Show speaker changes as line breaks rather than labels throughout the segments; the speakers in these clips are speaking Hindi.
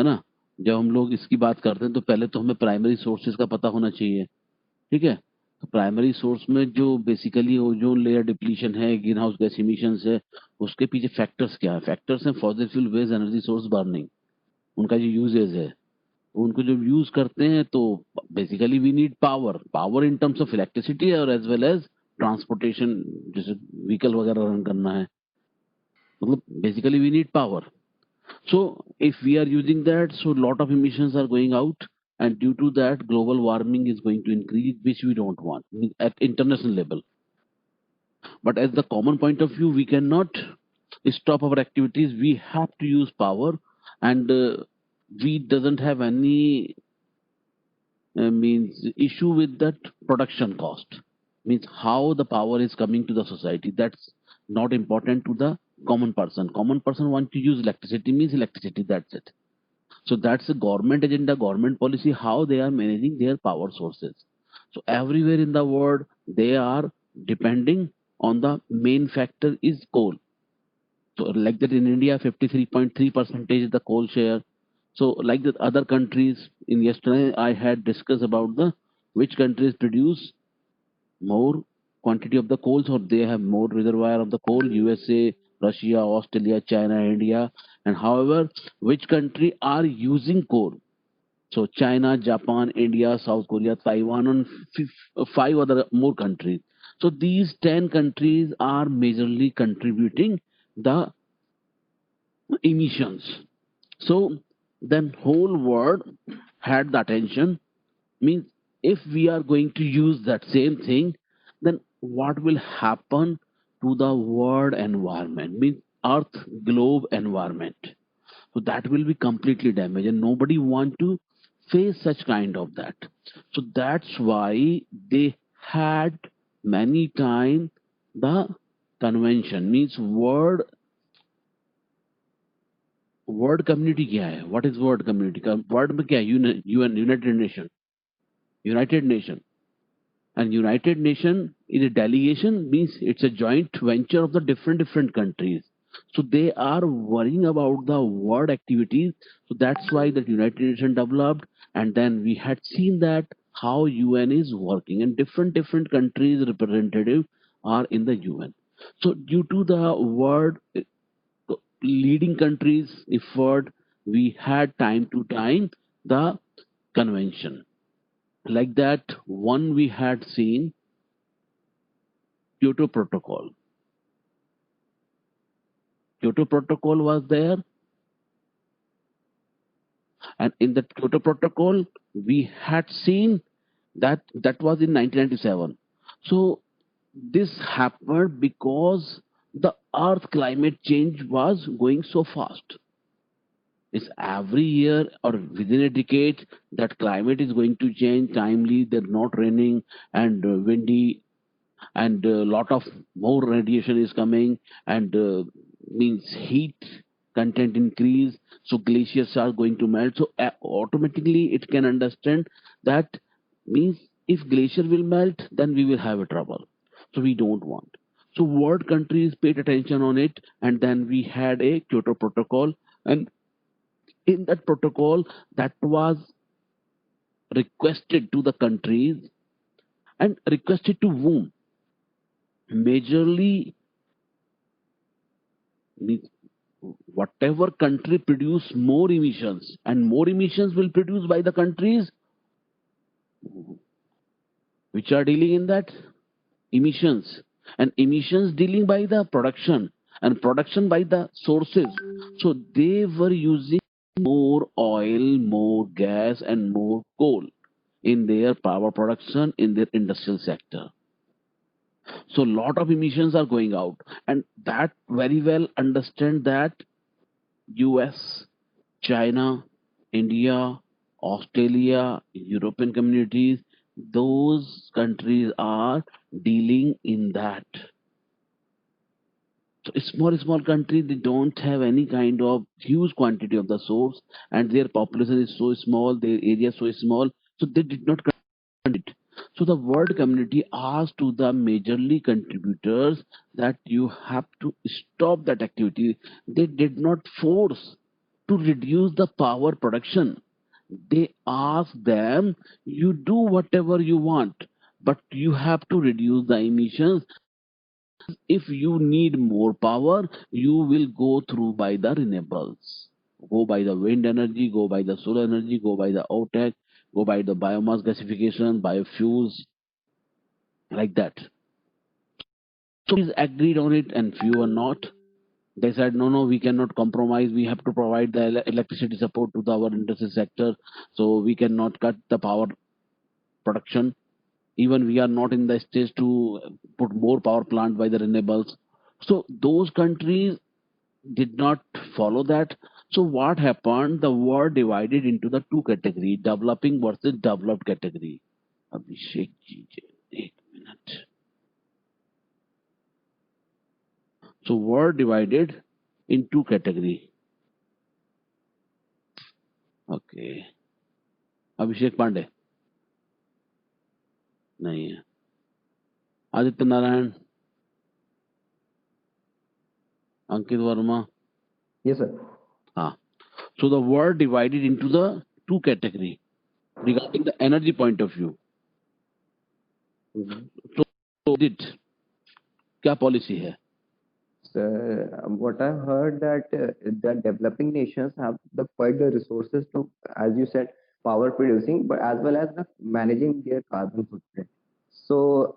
ना। जब हम लोग इसकी बात करते हैं तो पहले तो हमें प्राइमरी सोर्सेज का पता होना चाहिए, ठीक है। तो प्राइमरी सोर्स में जो बेसिकली ओजोन लेयर डिप्लीशन है, ग्रीन हाउस गैस इमिशंस है, उसके पीछे फैक्टर्स क्या है? फैक्टर्स हैं fossil fuel waste energy source burning, उनका जो यूजेज है, उनको जब यूज करते हैं तो basically we need power, power in terms of electricity और एज वेल एज ट्रांसपोर्टेशन, जैसे व्हीकल वगैरह रन करना है, मतलब basically we need power. So if we are using that, so lot of emissions are going out, and due to that, global warming is going to increase, which we don't want at international level. But as the common point of view, we cannot stop our activities. We have to use power, and we doesn't have any means issue with that production cost. Means how the power is coming to the society. That's not important to the common person. Common person want to use electricity, means electricity. That's it. So that's a government agenda, government policy, how they are managing their power sources. So everywhere in the world, they are depending on the main factor is coal. So like that in India, 53.3% is the coal share. So like that other countries, in yesterday I had discussed about the which countries produce more quantity of the coals, or they have more reservoir of the coal: USA, Russia, Australia, China, India. And however, which country are using coal? So China, Japan, India, South Korea, Taiwan, and five other more countries. So these 10 countries are majorly contributing the emissions. So then whole world had the attention. Means if we are going to use that same thing, then what will happen to the world environment? Means Earth globe environment. So that will be completely damaged, and nobody want to face such kind of that. So that's why they had many time the convention, means world community क्या है? व्हाट इज वर्ल्ड कम्युनिटी का वर्ड में क्या है? UN, United nation, United nation. And United Nation is a delegation, means it's a joint venture of the different countries. So they are worrying about the world activities. So that's why the United Nations developed, and then we had seen that how UN is working, and different countries representative are in the UN. So due to the world leading countries effort, we had time to time the convention. Like that, one we had seen Kyoto Protocol. Kyoto Protocol was there, and in the Kyoto Protocol, we had seen that was in 1997. So this happened because the Earth climate change was going so fast. It's every year or within a decade that climate is going to change timely. They're not raining and windy, and a lot of more radiation is coming, and means heat content increase, so glaciers are going to melt. So automatically it can understand that, means if glacier will melt, then we will have a trouble. So we don't want. So world countries paid attention on it, and then we had a Kyoto Protocol. And in that protocol, that was requested to the countries, and requested to whom? Majorly, means whatever country produce more emissions, and more emissions will produce by the countries which are dealing in that emissions, and emissions dealing by the production, and production by the sources. So they were using more oil, more gas, and more coal in their power production, in their industrial sector. So lot of emissions are going out, and that very well understand that US, China, India, Australia, European communities, those countries are dealing in that. So small countries, they don't have any kind of huge quantity of the source, and their population is so small, their area is so small, so they did not contribute it. So the world community asked to the majorly contributors that you have to stop that activity. They did not force. to reduce the power production. They ask them, you do whatever you want, but you have to reduce the emissions. If you need more power, you will go through by the renewables. Go by the wind energy, go by the solar energy, go by the OTEC, go by the biomass gasification, biofuels, like that. So is agreed on it and few are not. They said, no, no, we cannot compromise. We have to provide the electricity support to our industry sector. So we cannot cut the power production. Even we are not in the stage to put more power plant by the renewables. So those countries did not follow that. So what happened? The world divided into the two category, developing versus developed category. Abhishek ji, एक minute. So world divided in two category. Okay. अभिषेक पांडे नहीं है. आदित्य नारायण, अंकित वर्मा.
Yes, sir.
हाँ. So the world divided into the two category regarding the energy point of view. So did क्या policy है?
So, what I've heard that the developing nations have quite the resources to, as you said, power producing, but as well as managing their carbon footprint. So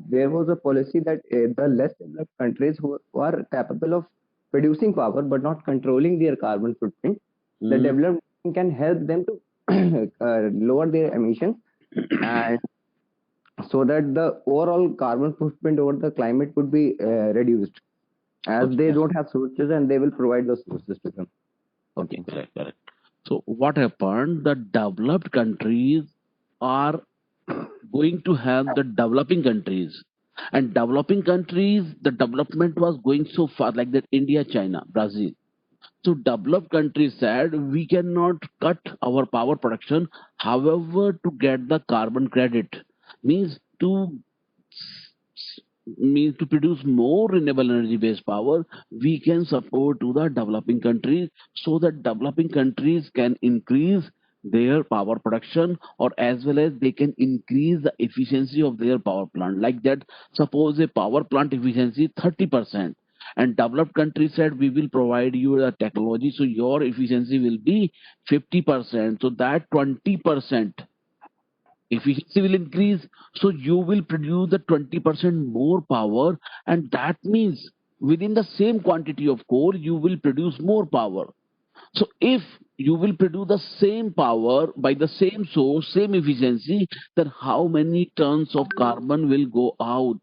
there was a policy that the less developed countries who are capable of producing power but not controlling their carbon footprint, the developed nation can help them to lower their emissions, and so that the overall carbon footprint over the climate would be reduced, as they don't have sources and they will provide the sources to them.
Okay, correct. So what happened? The developed countries are going to help the developing countries. And developing countries, the development was going so far, like that India, China, Brazil. So developed countries said we cannot cut our power production. However, to get the carbon credit means to produce more renewable energy based power, we can support to the developing countries so that developing countries can increase their power production, or as well as they can increase the efficiency of their power plant. Like that, suppose a power plant efficiency 30%, and developed countries said we will provide you the technology so your efficiency will be 50%, so that 20% efficiency will increase, so you will produce the 20% more power, and that means within the same quantity of coal you will produce more power. So if you will produce the same power by the same source, same efficiency, then how many tons of carbon will go out?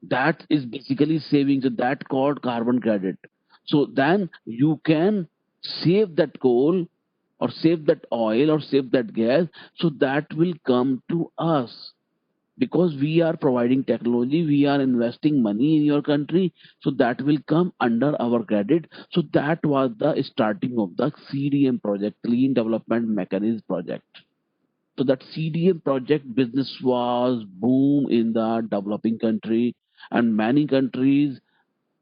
That is basically saving, so that called carbon credit. So then you can save that coal or save that oil or save that gas, so that will come to us because we are providing technology, we are investing money in your country, so that will come under our credit. So that was the starting of the CDM project, Clean Development Mechanism project. So that CDM project business was boom in the developing country, and many countries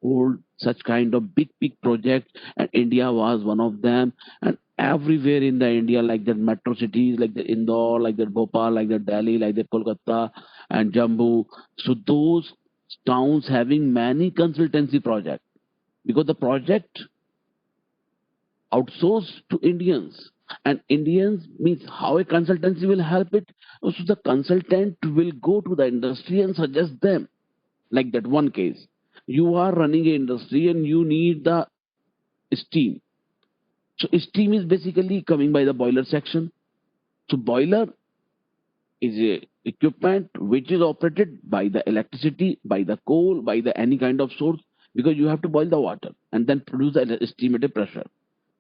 hold such kind of big project, and India was one of them. And everywhere in the India, like the metro cities, like the Indore, like the Bhopal, like the Delhi, like the Kolkata and Jammu. So those towns having many consultancy projects, because the project outsourced to Indians. And Indians means how a consultancy will help it. So the consultant will go to the industry and suggest them. Like that one case, you are running an industry and you need the steam. So steam is basically coming by the boiler section. So boiler is a equipment which is operated by the electricity, by the coal, by the any kind of source, because you have to boil the water and then produce the steam at a pressure.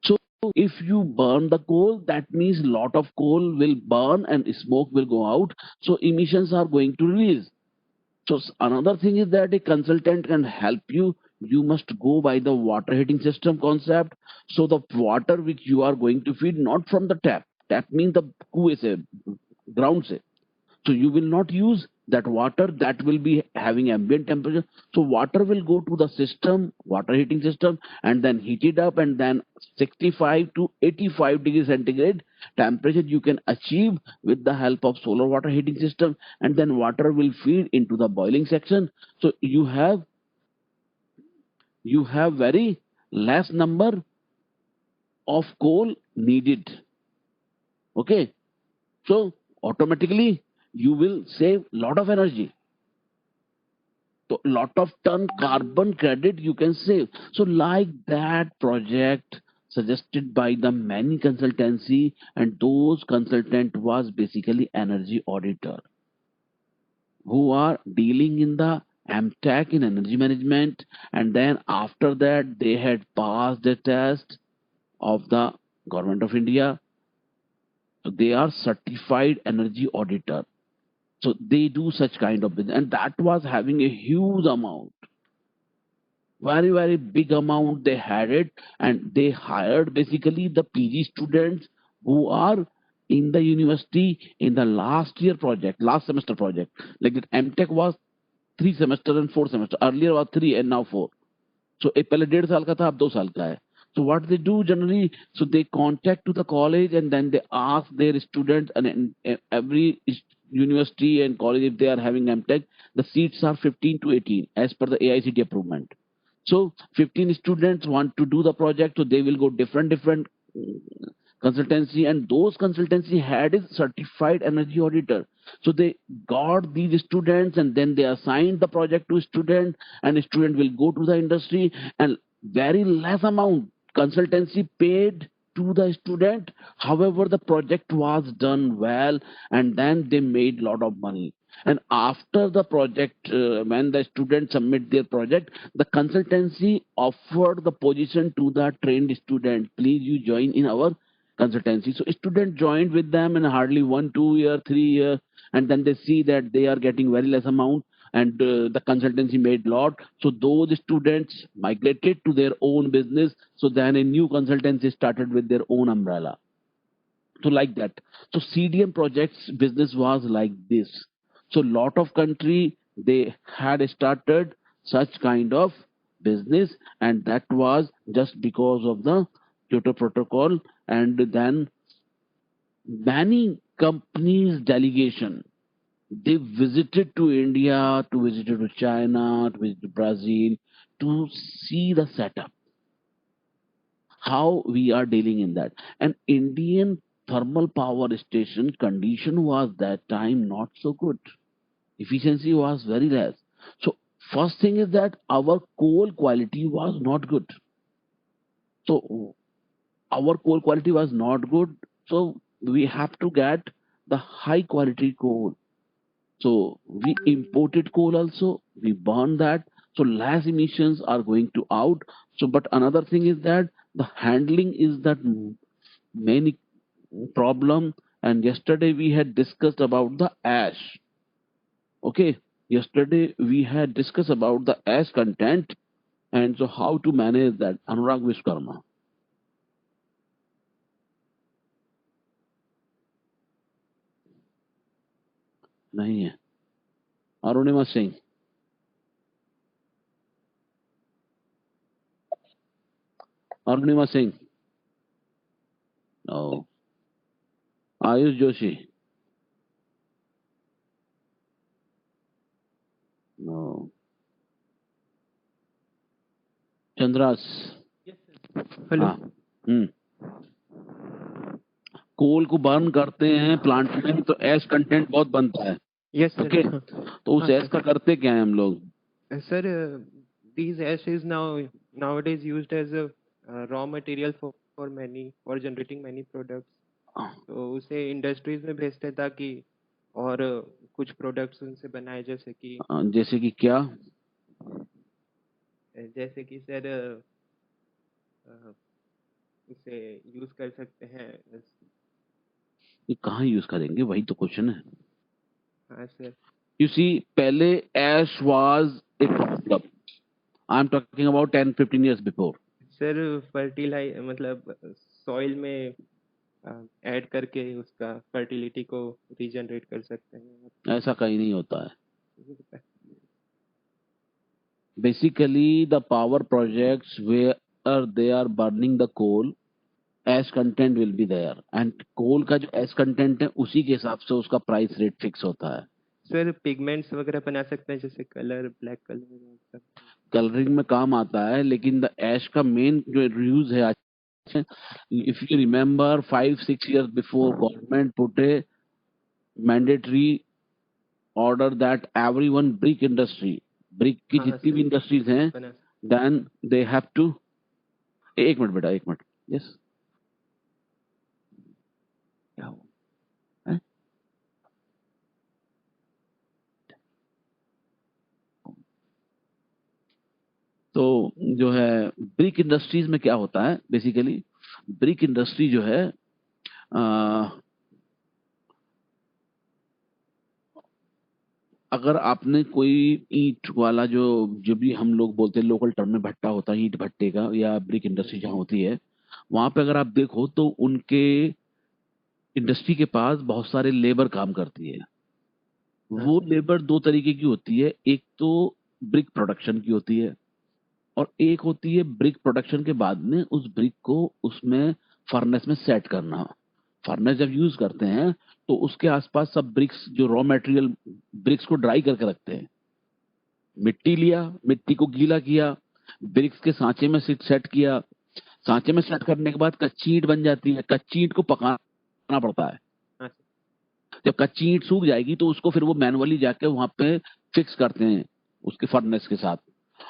So if you burn the coal, that means lot of coal will burn and smoke will go out. So emissions are going to release. So another thing is that a consultant can help you. You must go by the water heating system concept. So the water which you are going to feed not from the tap. Tap means the kuwe se, ground se. So you will not use that water that will be having ambient temperature. So water will go to the system, water heating system, and then heat it up, and then 65 to 85 degrees centigrade temperature you can achieve with the help of solar water heating system, and then water will feed into the boiling section. So you have very less number of coal needed. Okay, so automatically you will save lot of energy. So lot of ton carbon credit you can save. So like that project suggested by the many consultancy, and those consultant was basically energy auditor who are dealing in the MTech in energy management, and then after that they had passed the test of the government of India. So they are certified energy auditor. So they do such kind of business, and that was having a huge amount, very very big amount they had it. And they hired basically the PG students who are in the university in the last year project, last semester project. Like that MTech was 3 semester and 4 semester, earlier was 3 and now 4. So एक पहले 1.5 साल का था, अब 2 साल का है. So what they do generally, so they contact to the college and then they ask their students, and in every university and college, if they are having MTech, the seats are 15 to 18 as per the AICT approval. So 15 students want to do the project, so they will go different consultancy, and those consultancy had is certified energy auditor. So they got these students, and then they assigned the project to student, and student will go to the industry, and very less amount consultancy paid to the student. However, the project was done well, and then they made lot of money. And after the project, when the students submit their project, the consultancy offered the position to the trained student. Please, you join in our consultancy. So student joined with them in hardly 1 2 year 3 year, and then they see that they are getting very less amount, and the consultancy made lot. So those students migrated to their own business. So then a new consultancy started with their own umbrella. So like that. So CDM projects business was like this. So lot of country they had started such kind of business, and that was just because of the Kyoto Protocol. And then many companies delegation, they visited to India, to visit to China, to visit to Brazil, to see the setup, how we are dealing in that. And Indian thermal power station condition was that time not so good. Efficiency was very less. So first thing is that our coal quality was not good. So our coal quality was not good. So we have to get the high quality coal. So we imported coal also, we burn that. So less emissions are going to out. So but another thing is that the handling is that many problem. And yesterday we had discussed about the ash. Okay, yesterday we had discussed about the ash content, and so how to manage that. Anurag Vishkarma. नहीं है. Arunima Singh. Arunima Singh. No. Ayush Joshi. No. Chandras.
Hello
हाँ. हम्म. कोल को बर्न करते हैं प्लांट में, तो एश कंटेंट बहुत बनता है.
यस
ओके,
सर
तो उस
हाँ
एश का करते क्या है हम लोग?
Sir these ash is nowadays used as a raw material for many for generating many products. तो उसे इंडस्ट्रीज में भेजते ताकि और कुछ प्रोडक्ट्स उनसे बनाए
जैसे कि क्या?
जैसे कि सर उसे यूज कर सकते हैं.
ये कहाँ यूज करेंगे, वही तो क्वेश्चन है.
हाँ सर.
You see, पहले ash was a problem. I'm talking about 10 15 years before.
Sir fertilise मतलब सॉइल में ऐड करके उसका फर्टिलिटी को रीजनरेट कर सकते हैं.
ऐसा कहीं नहीं होता है. Basically, the power projects where they are burning the coal, ash content will be there, and coal का जो ash content है उसी के हिसाब से उसका प्राइस रेट फिक्स होता है.
सर पिगमेंट्स वगैरह बना सकते हैं जैसे कलर, ब्लैक कलर.
कलरिंग में काम आता है, लेकिन द एश का मेन जो यूज है, if you remember 5-6 years before government put a mandatory order that everyone brick industry, brick की
हाँ
जितनी भी
सर
इंडस्ट्रीज हैं,
बना.
Then they have to. एक मिनट बेटा, एक मिनट. यस, क्या हुआ है? तो जो है ब्रिक इंडस्ट्रीज में क्या होता है, बेसिकली ब्रिक इंडस्ट्री जो है अगर आपने कोई ईंट वाला जो जो भी हम लोग बोलते हैं लोकल टर्म में भट्टा होता है ईंट भट्टे का, या ब्रिक इंडस्ट्री जहाँ होती है, वहां पे अगर आप देखो तो उनके इंडस्ट्री के पास बहुत सारे लेबर काम करती है. वो लेबर दो तरीके की होती है, एक तो ब्रिक प्रोडक्शन की होती है और एक होती है ब्रिक प्रोडक्शन के बाद में उस ब्रिक को उसमें फर्नेस में सेट करना. फर्नेस जब यूज करते हैं तो उसके आसपास सब ब्रिक्स, जो रॉ मटेरियल ब्रिक्स को ड्राई करके रखते हैं. मिट्टी लिया, मिट्टी को गीला किया, ब्रिक्स के सांचे में सेट किया. सांचे में सेट करने के बाद कच्ची ईंट बन जाती है. कच्ची ईंट को पकाना पड़ता है. जब कच्ची ईंट सूख जाएगी तो उसको फिर वो मैनुअली जाके वहां पे फिक्स करते हैं उसके फर्नेस के साथ,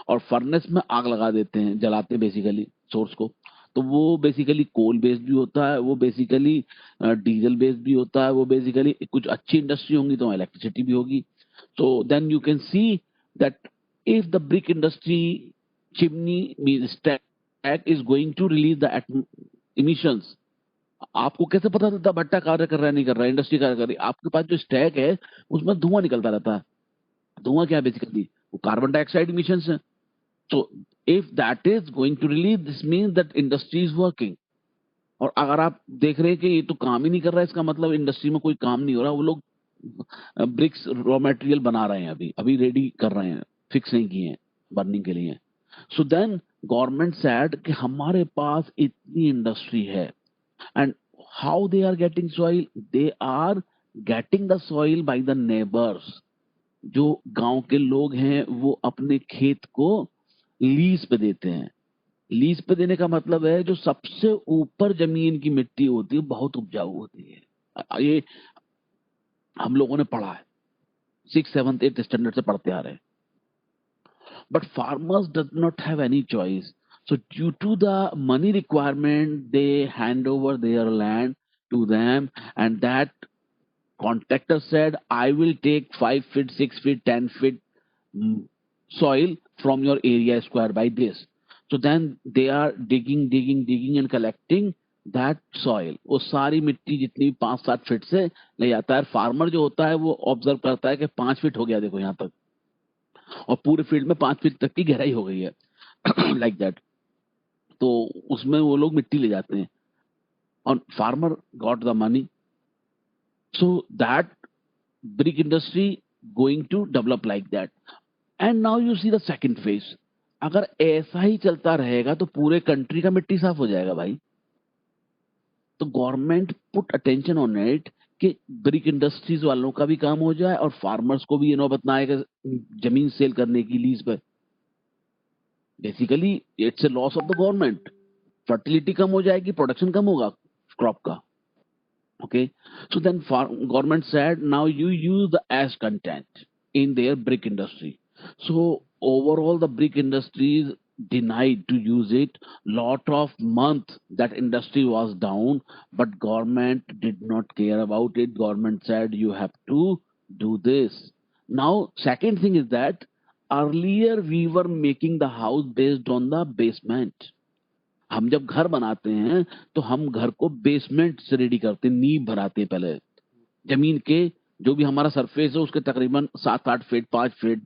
और फर्नेस में आग लगा देते हैं, जलाते हैं बेसिकली सोर्स को. तो वो बेसिकली कोल बेस्ड भी होता है, वो बेसिकली डीजल बेस्ड भी होता है, वो बेसिकली कुछ अच्छी इंडस्ट्री होंगी तो इलेक्ट्रिसिटी भी होगी. So then you can see that if the brick industry chimney means stack is going to release the emissions, आपको कैसे पता चलता भट्टा कार्य कर रहा है नहीं कर रहा है, इंडस्ट्री कार्य कर रही है? आपके पास जो स्टैक है उसमें धुआं निकलता रहता है. धुआं क्या है बेसिकली? वो कार्बन डाइऑक्साइड इमिशंस है. So if that is going to release, this means that industry is working. और अगर आप देख रहे हैं कि ये तो काम ही नहीं कर रहा है, इसका मतलब इंडस्ट्री में कोई काम नहीं हो रहा. वो लोग ब्रिक्स रॉ मटेरियल बना रहे हैं, अभी अभी रेडी कर रहे हैं, फिक्स नहीं किए हैं बर्निंग के लिए. सो देन गवर्नमेंट सेड कि हमारे पास इतनी इंडस्ट्री है, and how they are getting soil, they are getting the soil by the neighbours. जो गांव के लोग हैं वो अपने खेत को लीज पे देते हैं. लीज पे देने का मतलब है जो सबसे ऊपर जमीन की मिट्टी होती है बहुत उपजाऊ होती है. ये हम लोगों ने पढ़ा है, 6th 7th 8th स्टैंडर्ड से पढ़ते आ रहे हैं. But farmers does not have any choice. So due to the money requirement they hand over their land to them, and that contractor said I will take 5 feet 6 feet 10 feet soil from your area square by this. So then they are digging and collecting that soil. वो सारी मिट्टी जितनी 5-7 फीट से ले जाता है. फार्मर जो होता है वो ऑब्जर्व करता है कि 5 फीट हो गया देखो यहाँ तक, और पूरे फील्ड में 5 फीट तक की गहराई हो गई है लाइक दैट. तो उसमें वो लोग मिट्टी ले जाते हैं और farmer got the money. So that brick industry going to develop like that. And now you see the second phase. अगर ऐसा ही चलता रहेगा तो पूरे कंट्री का मिट्टी साफ हो जाएगा भाई. तो government put attention on it कि ब्रिक इंडस्ट्रीज वालों का भी काम हो जाए और फार्मर्स को भी ये नौबत ना आएगा जमीन सेल करने की लीज पर. Basically it's a loss of the government. Fertility कम हो जाएगी, प्रोडक्शन कम होगा क्रॉप का. Okay, so then government said now you use the ash content in their brick industry. So overall the brick industries denied to use it. Lot of month that industry was down, but government did not care about it. Government said you have to do this. Now second thing is that earlier we were making the house based on the basement. हम जब घर बनाते हैं तो हम घर को बेसमेंट से रेडी करते हैं, नींव भराते हैं पहले. जमीन के जो भी हमारा सरफेस है उसके तकरीबन 7-8 feet 5 feet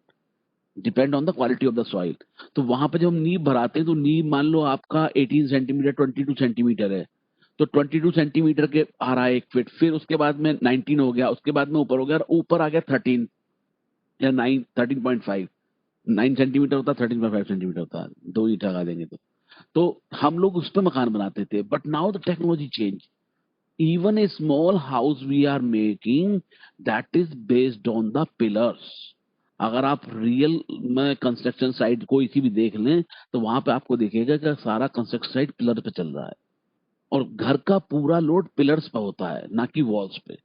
depend on the quality of the soil. तो वहां पे जब हम नींव भराते हैं तो नींव मान लो आपका 18 सेंटीमीटर 22 सेंटीमीटर है, तो 22 सेंटीमीटर के आ रहा है 1 फीट, फिर उसके बाद में 19 हो गया, उसके बाद में ऊपर हो गया, और ऊपर आ गया 13 या 9, 13.5, 9 सेंटीमीटर होता है, 13.5 सेंटीमीटर होता है, 2 ईंट लगा देंगे तो हम लोग उस पर मकान बनाते थे. But now the technology change. Even a small house we are making, that is based on the pillars. अगर आप रियल में कंस्ट्रक्शन साइट कोई सी भी देख लें तो वहां पे आपको दिखेगा कि सारा कंस्ट्रक्शन साइट पिलर पे चल रहा है, और घर का पूरा लोड पिलर्स पे होता है, ना कि वॉल्स पे.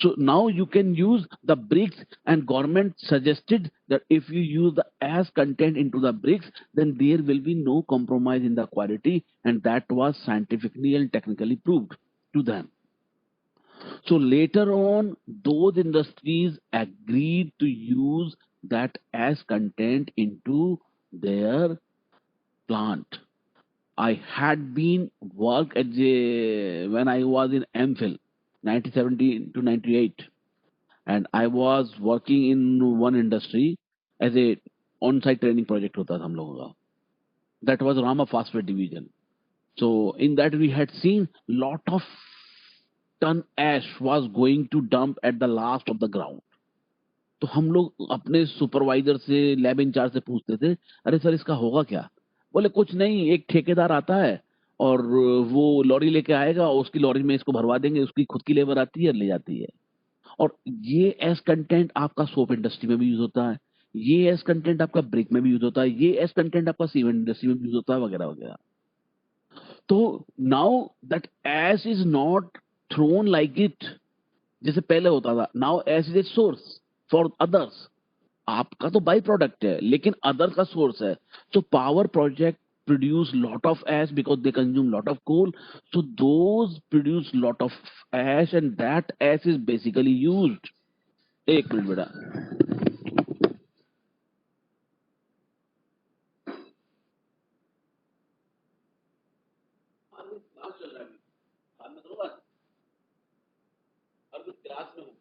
So now you can use the bricks, and government suggested that if you use the as content into the bricks, then there will be no compromise in the quality, and that was scientifically and technically proved to them. So later on, those industries agreed to use that as content into their plant. I had been work at when I was in MPhil, 1970 to 98, and I was working in one industry as a on-site training project होता था हम लोगों का. That was Rama Phosphate Division. So in that we had seen lot of ton ash was going to dump at the last of the ground. तो हम लोग अपने सुपरवाइजर से, लैब इंचार्ज से पूछते थे, अरे सर इसका होगा क्या? बोले कुछ नहीं, एक ठेकेदार आता है और वो लॉरी लेके आएगा, उसकी लॉरी में इसको भरवा देंगे, उसकी खुद की लेबर आती है, ले जाती है. और ये एस कंटेंट आपका सोप इंडस्ट्री में भी यूज होता है, ये एस कंटेंट आपका ब्रिक में भी यूज होता है, ये एस कंटेंट आपका सीमेंट इंडस्ट्री में भी यूज होता है, वगैरह वगैरह. तो now that ash is not thrown like it जैसे पहले होता था. Now ash is a source for others. आपका तो बाई प्रोडक्ट है, लेकिन अदर का सोर्स है. तो power project produce lot of ash because they consume lot of coal, so those produce lot of ash, and that ash is basically used. एक मिनट बेटा. क्लास में हूँ.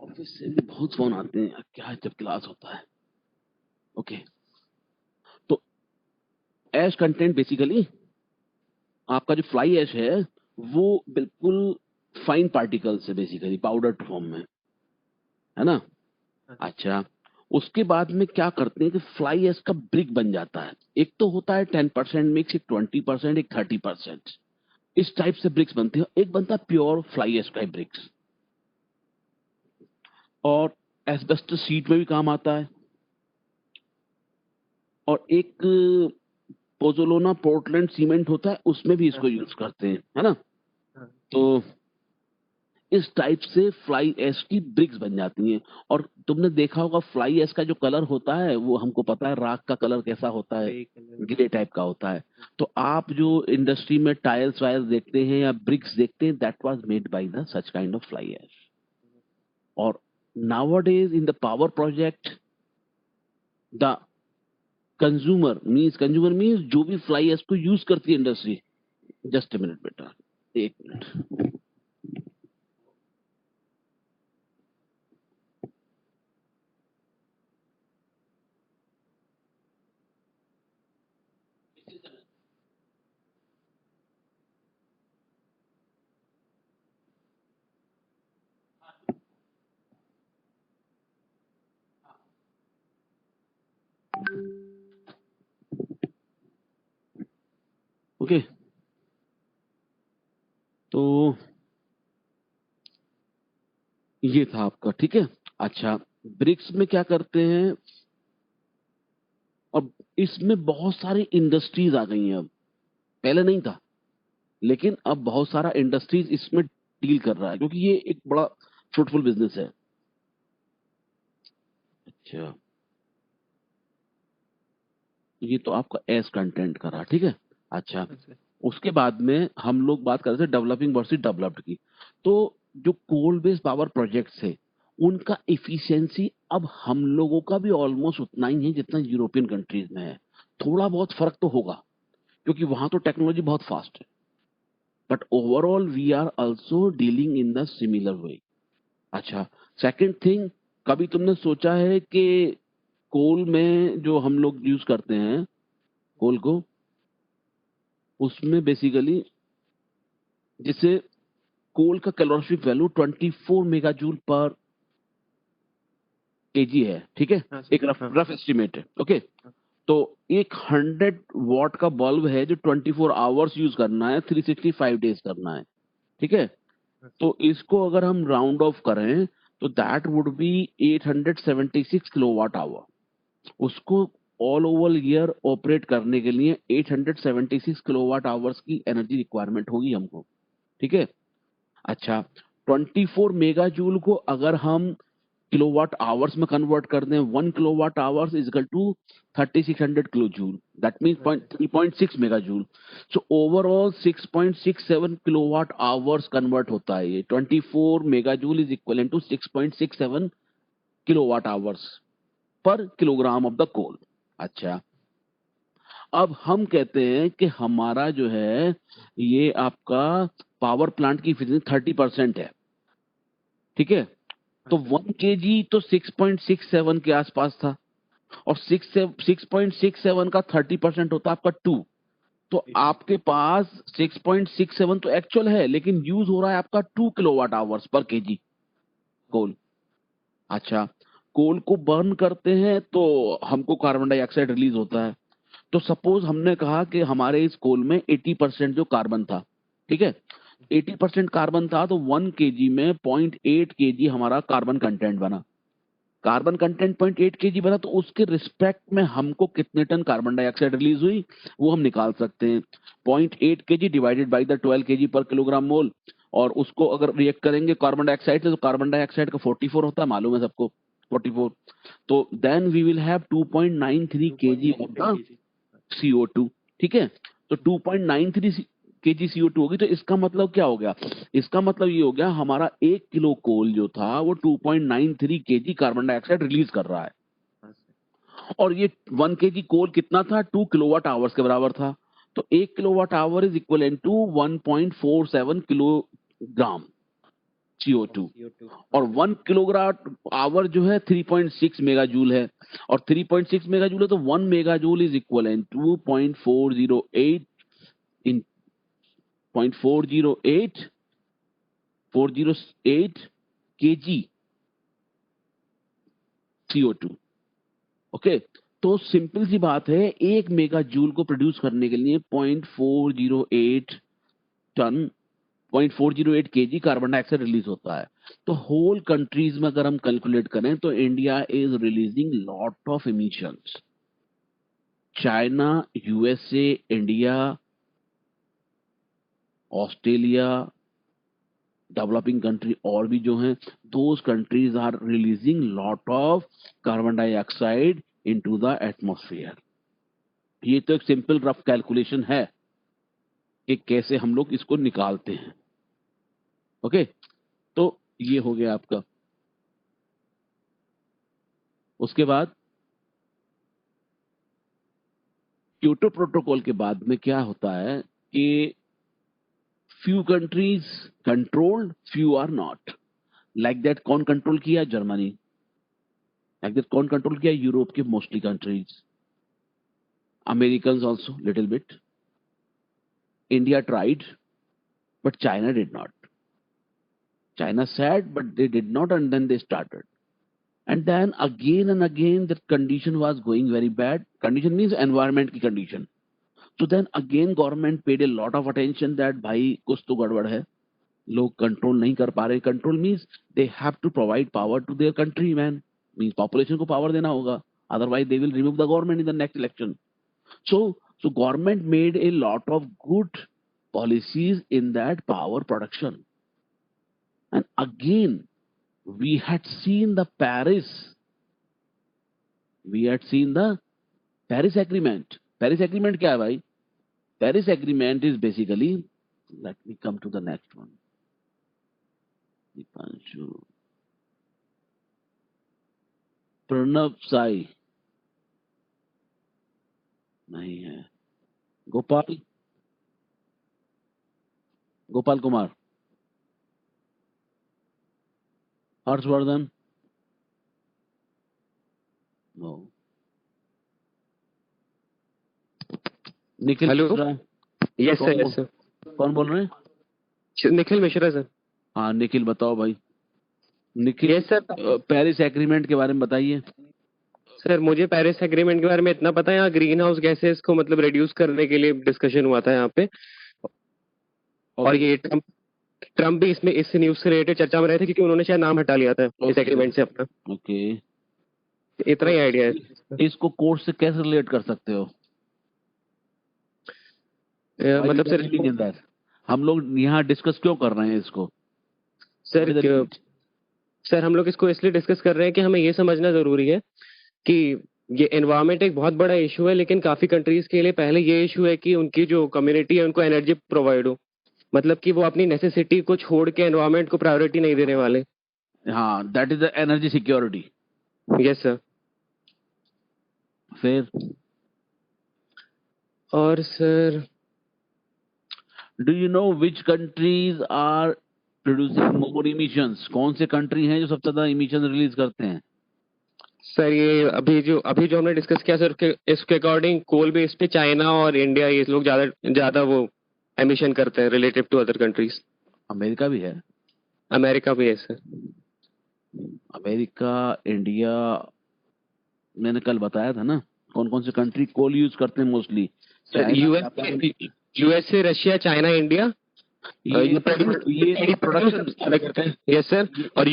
ऑफिस से भी बहुत फोन आते हैं, क्या है जब क्लास होता है. ओके, तो एश कंटेंट बेसिकली आपका जो फ्लाई एश है वो बिल्कुल फाइन पार्टिकल्स है, बेसिकली पाउडर फॉर्म में, है ना. अच्छा, उसके बाद में क्या करते हैं कि फ्लाई एश का ब्रिक बन जाता है. एक तो होता है 10% मिक्स, एक 20%, एक 30%. इस टाइप से ब्रिक्स बनते हैं. एक बनता है प्योर फ्लाई एश का ब्रिक्स, और एस्बेस्टस शीट में भी काम आता है, और एक पोजोलोना पोर्टलैंड सीमेंट होता है, उसमें भी इसको यूज करते हैं, है ना. तो इस टाइप से फ्लाई एश की ब्रिक्स बन जाती हैं. और तुमने देखा होगा फ्लाई एश का जो कलर होता है वो हमको पता है, राख का कलर कैसा होता है, ग्रे टाइप का होता है. तो आप जो इंडस्ट्री में टायर्स वायर्स देखते हैं या ब्रिक्स देखते हैं, that was made by the such kind of fly ash. और nowadays in the power project, the consumer means जो भी फ्लाई एश को यूज करती है इंडस्ट्री. जस्ट ए मिनट बेटा, एक मिनट. ओके, तो ये था आपका, ठीक है. अच्छा, ब्रिक्स में क्या करते हैं, अब इसमें बहुत सारी इंडस्ट्रीज आ गई हैं. अब पहले नहीं था, लेकिन अब बहुत सारा इंडस्ट्रीज इसमें डील कर रहा है, क्योंकि ये एक बड़ा फ्रूटफुल बिजनेस है. अच्छा, ये तो आपका एस कंटेंट का रहा, ठीक है. अच्छा, उसके बाद में हम लोग बात कर रहे थे डेवलपिंग वर्सेस डेवलप्ड की. तो जो कोल बेस्ड पावर प्रोजेक्ट्स है उनका इफिशियंसी अब हम लोगों का भी ऑलमोस्ट उतना ही है जितना यूरोपियन कंट्रीज में है. थोड़ा बहुत फर्क तो होगा क्योंकि वहां तो टेक्नोलॉजी बहुत फास्ट है, but overall we are also dealing in the similar way. अच्छा, सेकंड थिंग, कभी तुमने सोचा है कि कोल में जो हम लोग यूज करते हैं कोल को, उसमें बेसिकली जिससे कोल का कैलोरीफिक वैल्यू 24 मेगा जूल पर केजी है, ठीक है,
हाँ
एक
सर, हाँ
रफ एस्टिमेट है, ओके। तो एक 100 वॉट का बल्ब है जो 24 आवर्स यूज करना है, 365 डेज करना है, ठीक है।
हाँ
तो इसको अगर हम राउंड ऑफ करें तो that would be 876 kilowatt hour. उसको ऑल ओवर ईयर ऑपरेट करने के लिए 876 किलोवाट आवर्स की एनर्जी रिक्वायरमेंट होगी हमको, ठीक है। अच्छा, 24 मेगा जूल को अगर हम किलोवाट आवर्स में कन्वर्ट कर दें, 1 kilowatt hours is equal to 3600 kilo joule, that means
अच्छा
3.6 mega joule. So overall 6.67 kilowatt hours convert होता है ये। 24 mega joule is equal to 6.67 kilowatt hours per kilogram of the coal. अच्छा, अब हम कहते हैं कि हमारा जो है ये आपका पावर प्लांट की एफिशिएंसी 30% है, ठीक है। तो
अच्छा
1 केजी तो 6.67 के आसपास था, और 6.67 का 30% होता है आपका 2। तो
जी,
आपके पास 6.67 तो एक्चुअल है, लेकिन यूज हो रहा है आपका 2 किलोवाट आवर्स पर केजी कोल। अच्छा, कोल को बर्न करते हैं तो हमको कार्बन डाइऑक्साइड रिलीज होता है। तो सपोज हमने कहा कि हमारे इस कोल में 80% जो कार्बन था, ठीक है, 80% कार्बन था, तो 1 केजी में 0.8 केजी हमारा कार्बन कंटेंट बना। कार्बन कंटेंट 0.8 केजी बना, तो उसके रिस्पेक्ट में हमको कितने टन कार्बन डाइऑक्साइड रिलीज हुई वो हम निकाल सकते हैं। 0.8 KG divided by the 12 KG पर किलोग्राम मोल, और उसको अगर रिएक्ट करेंगे कार्बन डाइऑक्साइड से, तो कार्बन डाइऑक्साइड का 44 होता है, मालूम है सबको, 44। तो then we will have 2.93 KG of
2.93
the
kg।
CO2, ठीक है। तो 2.93 केजी CO2 होगी। तो इसका मतलब क्या हो गया? इसका मतलब ये हो गया हमारा 1 किलो कोल जो था वो 2.93 केजी कार्बन डाइऑक्साइड रिलीज कर रहा है।
हाँ सर,
और ये 1 केजी कोल कितना था? 2 किलोवाट आवर्स के बराबर था। तो 1 kilowatt hour is equal to 1.47 kilogram
of
CO2।
CO2। हाँ
और
सर,
1 किलोग्राम आवर जो है 3.6 मेगा जूल है, और 3.6 मेगा जूल है तो 1 mega joule is equal to 0.408 in 0.408 408 KG CO2, okay. तो सिंपल सी बात है, 1 मेगा जूल को प्रोड्यूस करने के लिए 0.408 ton 0.408 KG carbon dioxide release होता है। तो होल कंट्रीज में अगर हम कैलकुलेट करें तो India is releasing lot of emissions. China, USA, India, Australia, developing country और भी जो हैं, those countries are releasing lot of carbon dioxide into the atmosphere. ये तो एक सिंपल रफ कैलकुलेशन है कि कैसे हम लोग इसको निकालते हैं, ओके। तो ये हो गया आपका। उसके बाद क्योटो प्रोटोकॉल के बाद में क्या होता है कि few countries controlled, few are not. Like that कौन कंट्रोल किया? जर्मनी। लाइक दैट कौन कंट्रोल किया? यूरोप के mostly countries, American also little bit, India tried but China did not. China said, but they did not, and then they started. And then again and again, the condition was going very bad. Condition means environment की condition. So then again, government paid a lot of attention that भाई कुछ तो गड़बड़ है, लोग कंट्रोल नहीं कर पा रहे। Control means they have to provide power to their country man, means population को पावर देना होगा, otherwise they will remove the government in the next election. So government made a lot of good policies in that power production. And again, we had seen the Paris Agreement. Paris Agreement क्या है भाई? Paris Agreement is basically, let me come to the next one. Deepanshu, Pranav Sai नहीं है, Gopal Gopal Kumar, Harshvardhan no, Nikhil
hello.
Mishra.
Yes
कौन
सर, यस
बोल
सर।
कौन बोल रहे हैं?
निखिल मिश्रा सर।
हाँ निखिल, बताओ भाई। Nikhil,
yes sir.
Paris agreement के बारे में बताइए।
सर मुझे पेरिस एग्रीमेंट के बारे में इतना पता है, यहाँ ग्रीन हाउस गैसेस को मतलब रिड्यूस करने के लिए डिस्कशन हुआ था यहाँ पे। और
ओके
ये ट्रम्प ट्रम्प भी इसमें इस न्यूज से रिलेटेड चर्चा में रहे थे, क्योंकि उन्होंने शायद नाम हटा लिया था इस
ओके
एग्रीमेंट से अपना।
ओके।
इतना
तो
ही आइडिया है।
इसको कोर्स से कैसे रिलेट कर सकते हो?
मतलब सर
रीडिंग इन दैट, हम लोग यहाँ डिस्कस क्यों कर रहे हैं इसको?
Sir
What is the need?
Sir हम लोग इसको इसलिए डिस्कस कर रहे हैं कि हमें ये समझना जरूरी है कि ये एनवायरमेंट एक बहुत बड़ा इशू है, लेकिन काफी कंट्रीज के लिए पहले ये इशू है कि उनकी जो कम्युनिटी है उनको एनर्जी प्रोवाइड हो, मतलब कि वो अपनी नेसेसिटी को छोड़ के एनवायरमेंट को प्रायोरिटी नहीं देने वाले।
हाँ, that is the energy security.
Yes sir.
फिर
और sir
do you know which countries are producing more emissions? कौन से कंट्री हैं जो सबसे ज्यादा इमिशन रिलीज करते हैं?
सर ये अभी जो हमने डिस्कस किया सर, इसके अकॉर्डिंग कोल बेस पे चाइना और इंडिया ये लोग ज्यादा ज्यादा वो एमिशन करते हैं relative to other countries.
America भी है।
अमेरिका भी है सर।
अमेरिका, इंडिया, मैंने कल बताया था ना कौन कौन से कंट्री कोल यूज करते हैं mostly.
Sir USA, Russia, China, India.
ये तो प्रोडक्शन,
यस सर। और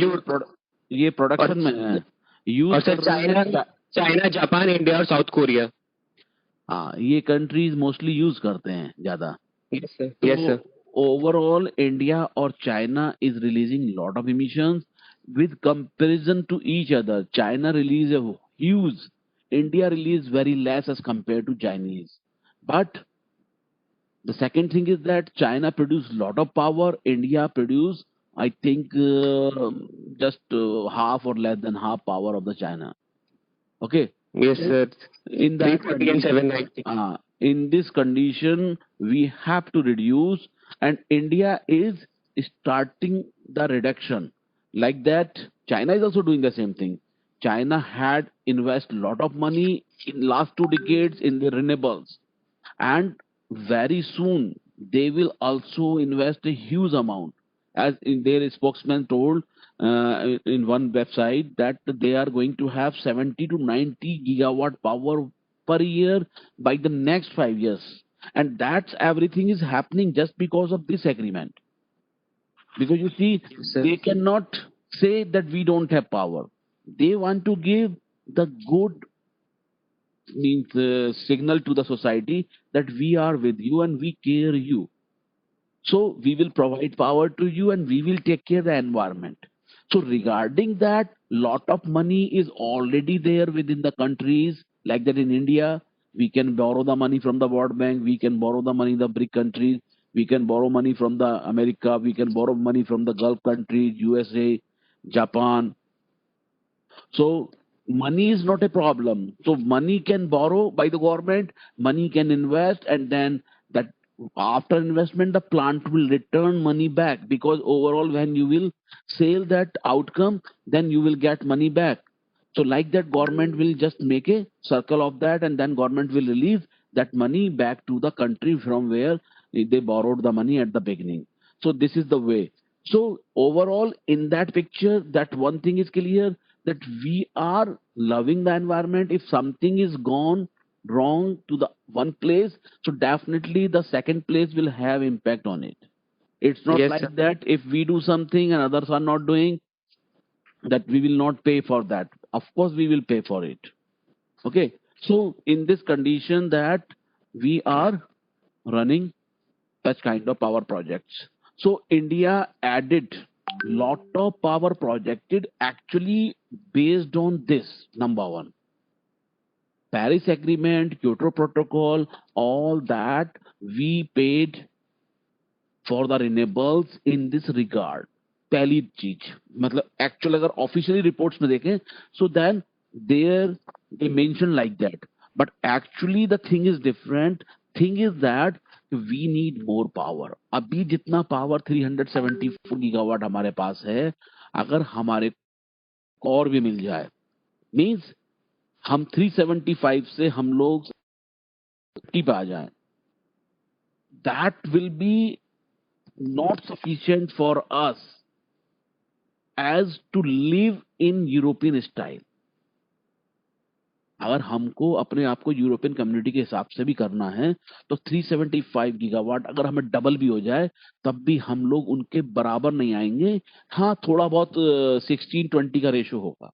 ये प्रोडक्शन में है, यूज
और सर
कर रहे हैं।
चाइना, जापान, इंडिया और साउथ कोरिया।
हाँ, ये कंट्रीज मोस्टली यूज करते हैं ज्यादा।
Yes sir, yes sir.
Overall, India or China is releasing lot of emissions with comparison to each other. China release a huge, India release very less as compared to Chinese. But the second thing is that China produce lot of power, India produce, I think, just half or less than half power of the China. Okay.
Yes, sir.
In that
340 and 790.
in this condition, we have to reduce, and India is starting the reduction. Like that, China is also doing the same thing. China had invest lot of money in last 2 decades in the renewables, and very soon they will also invest a huge amount, as in their spokesman told in one website that they are going to have 70 to 90 gigawatt power per year by the next 5 years, and that's everything is happening just because of this agreement. Because you see,
Sir.
they cannot say that we don't have power. They want to give the good means signal to the society that we are with you and we care you. So we will provide power to you and we will take care of the environment. So regarding that, lot of money is already there within the countries. Like that in India, we can borrow the money from the World Bank, we can borrow the money in the BRIC countries, we can borrow money from the America, we can borrow money from the Gulf countries, USA, Japan. So money is not a problem. So money can borrow by the government, money can invest, and then that after investment the plant will return money back, because overall when you will sell that outcome, then you will get money back. So like that, government will just make a circle of that, and then government will release that money back to the country from where they borrowed the money at the beginning. So this is the way. So overall in that picture, that one thing is clear, that we are loving the environment. If something is gone wrong to the one place, so definitely the second place will have impact on it. It's not
Yes,
like
sir.
that if we do something and others are not doing, that we will not pay for that. Of course we will pay for it. Okay. So in this condition that we are running such kind of power projects. So India added lot of power projected actually based on this. Number one, Paris Agreement, Kyoto Protocol, all that we paid for the renewables in this regard. पहली चीज मतलब एक्चुअल अगर ऑफिशियली रिपोर्ट्स में देखें, so then there they mention like that, but actually the thing is different. Thing is that we need more power. अभी जितना पावर 374 गीगावाट हमारे पास है, अगर हमारे को और भी मिल जाए, मींस हम 375 से हम लोग 50 पे आ जाएं, that will be not sufficient for us as to live in European style. अगर हमको अपने आप को यूरोपियन कम्युनिटी के हिसाब से भी करना है तो 375 गीगावाट अगर हमें डबल भी हो जाए तब भी हम लोग उनके बराबर नहीं आएंगे. हाँ, थोड़ा बहुत 16-20 का रेशो होगा.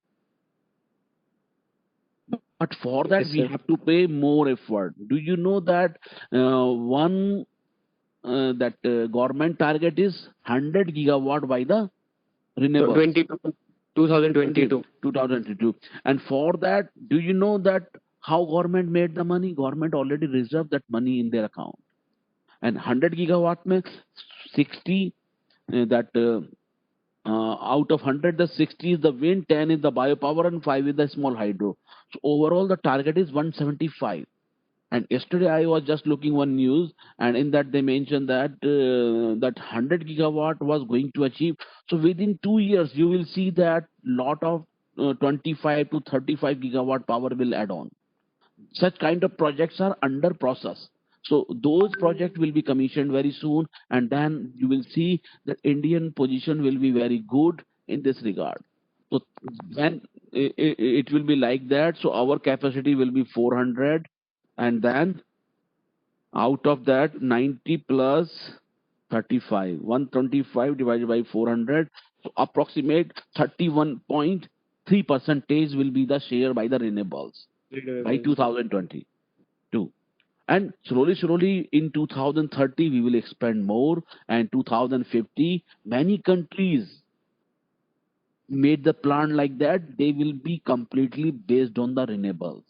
But for that
Yes,
we
sir.
have to pay more effort. Do you know that government target is 100 gigawatt by the
So
renewables.
2022.
2022. And for that, do you know that how government made the money? Government already reserved that money in their account. And 100 gigawatt mein 60 out of 100, the 60 is the wind, 10 is the biopower, and 5 is the small hydro. So overall, the target is 175. And yesterday I was just looking one news, and in that they mentioned that that 100 gigawatt was going to achieve. So within 2 years, you will see that lot of 25 to 35 gigawatt power will add on. Such kind of projects are under process. So those projects will be commissioned very soon, and then you will see that Indian position will be very good in this regard. So then it will be like that. So our capacity will be 400, and then out of that 90 plus 35, 125 divided by 400, so approximate 31.3 percentage will be the share by the renewables by
Renewables.
2022. And slowly in 2030 we will expand more, and 2050 many countries made the plan like that they will be completely based on the renewables.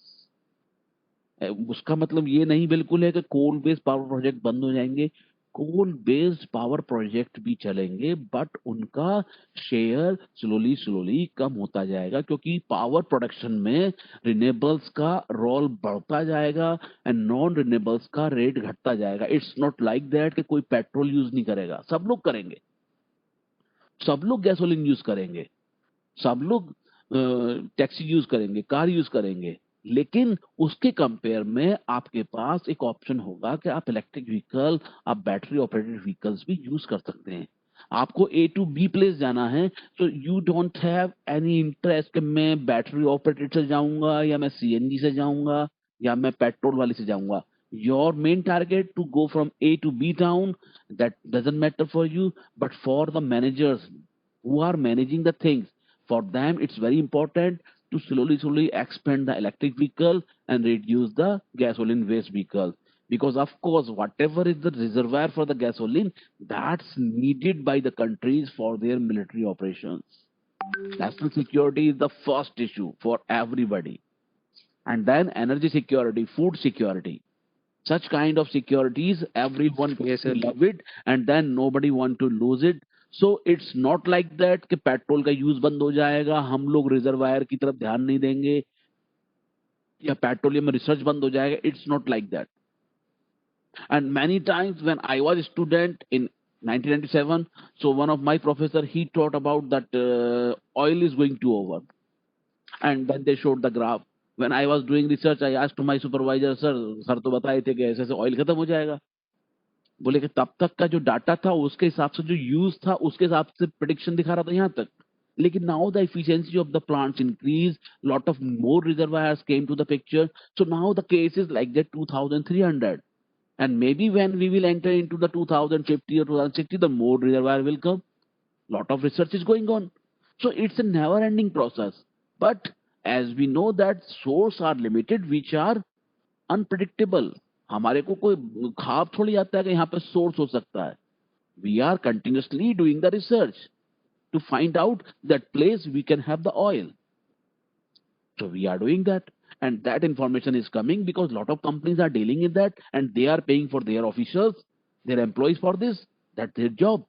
उसका मतलब ये नहीं बिल्कुल है कि कोल बेस्ड पावर प्रोजेक्ट बंद हो जाएंगे. कोल बेस्ड पावर प्रोजेक्ट भी चलेंगे, बट उनका शेयर स्लोली कम होता जाएगा, क्योंकि पावर प्रोडक्शन में रिन्यूएबल्स का रोल बढ़ता जाएगा एंड नॉन रिन्यूएबल्स का रेट घटता जाएगा. इट्स नॉट लाइक दैट कि कोई पेट्रोल यूज नहीं करेगा. सब लोग करेंगे, सब लोग गैसोलीन यूज करेंगे, सब लोग टैक्सी यूज करेंगे, कार यूज करेंगे, लेकिन उसके कंपेयर में आपके पास एक ऑप्शन होगा कि आप इलेक्ट्रिक व्हीकल, आप बैटरी ऑपरेटेड व्हीकल्स भी यूज कर सकते हैं. आपको ए टू बी प्लेस जाना है, तो you don't have any interest कि मैं बैटरी ऑपरेटेड से जाऊंगा या मैं सीएनजी से जाऊंगा या मैं पेट्रोल वाले से जाऊंगा. Your main target to go from A to B town, that doesn't matter for you, but for the managers who are managing the things, for them it's very important to slowly expand the electric vehicle and reduce the gasoline waste vehicle, because of course whatever is the reservoir for the gasoline, that's needed by the countries for their military operations. National security is the first issue for everybody, and then energy security, food security. Such kind of securities everyone
Yes, sir.
love it, and then nobody want to lose it. So it's not like that कि पेट्रोल का यूज बंद हो जाएगा, हम लोग रिजर्वायर की तरफ ध्यान नहीं देंगे, या पेट्रोलियम रिसर्च बंद हो जाएगा. It's not like that. And many times when I was a student in 1997, so one of my professor, he taught about that oil is going to over, and then they showed the graph. When I was doing research, I asked to my supervisor, sir तो बताए थे कि ऐसे ऑयल खत्म हो जाएगा. बोले कि तब तक का जो डाटा था उसके हिसाब से जो यूज था उसके हिसाब से प्रेडिक्शन दिखा रहा था यहाँ तक. लेकिन now the efficiency of the plants increased, lot of more reservoirs came to the picture, so now the case is like that 2300, and maybe when we will enter into the 2050 or 2060, the more reservoir will come. Lot of research is going on, so it's a never ending process. But as we know that sources are limited which are unpredictable. हमारे को कोई ख्वाब थोड़ी आता है कि यहाँ पे सोर्स हो सकता है. We are continuously doing the research to find out that place we can have the oil. So we are doing that, and that information is coming because lot of companies are dealing in that, and they are paying for their officials, their employees for this. That's their job,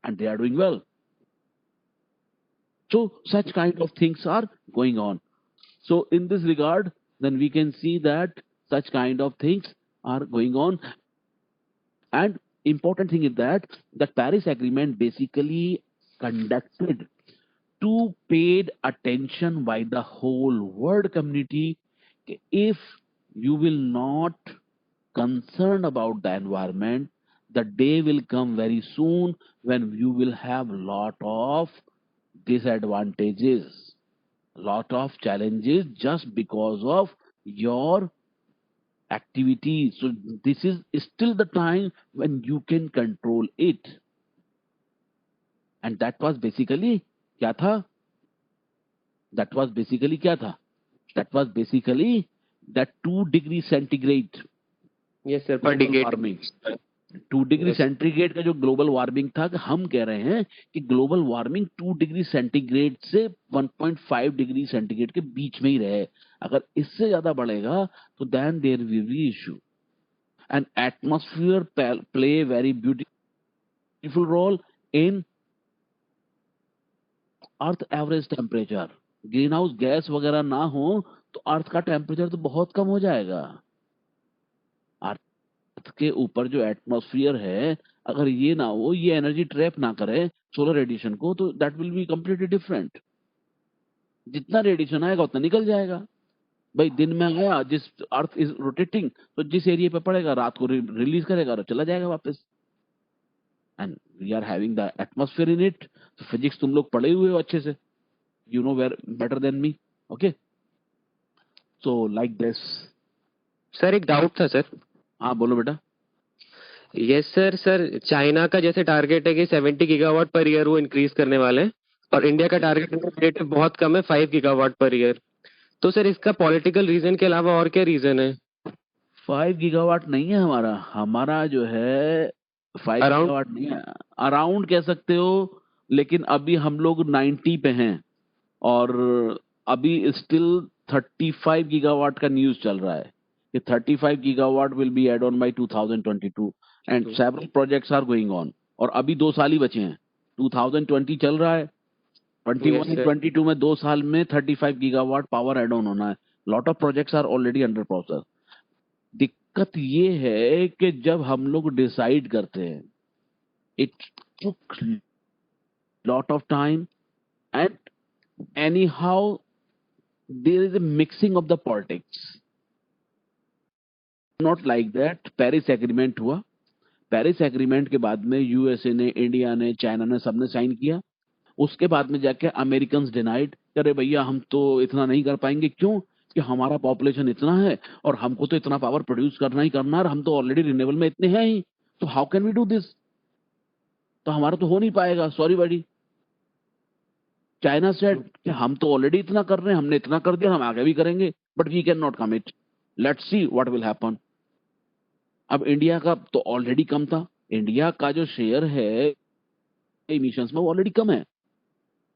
and they are doing well. So such kind of things are going on. So in this regard, then we can see that such kind of things are going on. And important thing is that the Paris Agreement basically conducted to paid attention by the whole world community. If you will not concerned about the environment, the day will come very soon when you will have lot of disadvantages, lot of challenges just because of your activities. So this is still the time when you can control it. And that was basically क्या था? That was basically क्या था? That was basically that 2 degree centigrade
Yes, sir. Per
global
decade.
warming. 2 degree
Yes.
Centigrade का जो ग्लोबल वार्मिंग था, कि हम कह रहे हैं कि ग्लोबल वार्मिंग 2 डिग्री सेंटीग्रेड से 1.5 डिग्री सेंटीग्रेड के बीच में ही रहे. अगर इससे ज्यादा बढ़ेगा तो then there will be issue. And atmosphere play very beautiful role in earth average temperature. Greenhouse gas वगैरह ना हो तो अर्थ का टेम्परेचर तो बहुत कम हो जाएगा. अर्थ के ऊपर जो एटमॉस्फेयर है, अगर ये ना हो, ये एनर्जी ट्रैप ना करे सोलर रेडिएशन को, तो that will be completely different. जितना रेडिएशन आएगा उतना निकल जाएगा. भाई दिन में गया, जिस अर्थ इज रोटेटिंग, तो जिस एरिया पे पड़ेगा रात को रिलीज करेगा और चला जाएगा वापस. And we are having the atmosphere in it. तो फिजिक्स तुम लोग पढ़े हुए हो अच्छे से, you know where better than me. Okay, so like this.
Sir एक डाउट था सर.
हाँ बोलो बेटा.
Yes sir. सर चाइना का जैसे टारगेट है कि 70 गीगावाट पर ईयर वो इंक्रीज करने वाले हैं, और इंडिया का टारगेट बहुत कम है, 5 गीगावाट पर ईयर. तो सर इसका पॉलिटिकल रीजन के अलावा और क्या रीजन है?
5 गीगावाट नहीं है हमारा जो है 5
Around-
गीगावाट नहीं है. अराउंड कह सकते हो, लेकिन अभी हम लोग 90 पे हैं और अभी स्टिल 35 गीगावाट का न्यूज चल रहा है कि 35 gigawatt will be add on by 2022 and several projects are going on. और अभी 2 साल ही बचे हैं. 2020 चल रहा है, 21
Yes, sir.
22 में 2 साल में 35 gigawatt पावर एड ऑन होना है. Lot of projects are already under process. दिक्कत ये है कि जब हम लोग डिसाइड करते हैं, it took lot of time and anyhow there is a mixing of the politics. Not like that. Paris agreement हुआ. पेरिस एग्रीमेंट के बाद में यूएसए ने, इंडिया ने, चाइना ने, सबने साइन किया. उसके बाद में जाके अमेरिकन डिनाइड, अरे भैया हम तो इतना नहीं कर पाएंगे. क्यों? कि हमारा पॉपुलेशन इतना है और हमको तो इतना पावर प्रोड्यूस करना ही करना है, और हम तो ऑलरेडी रिन्यूएबल में इतने हैं ही, तो how can we do this? तो हमारा तो हो नहीं पाएगा, सॉरी बड़ी. चाइना सेड कि हम तो ऑलरेडी इतना कर रहे हैं, हमने इतना कर दिया, हम आगे भी करेंगे, but we can not commit. Let's see what will happen. अब इंडिया का तो ऑलरेडी कम था. इंडिया का जो शेयर है इमिशंस में वो ऑलरेडी कम है,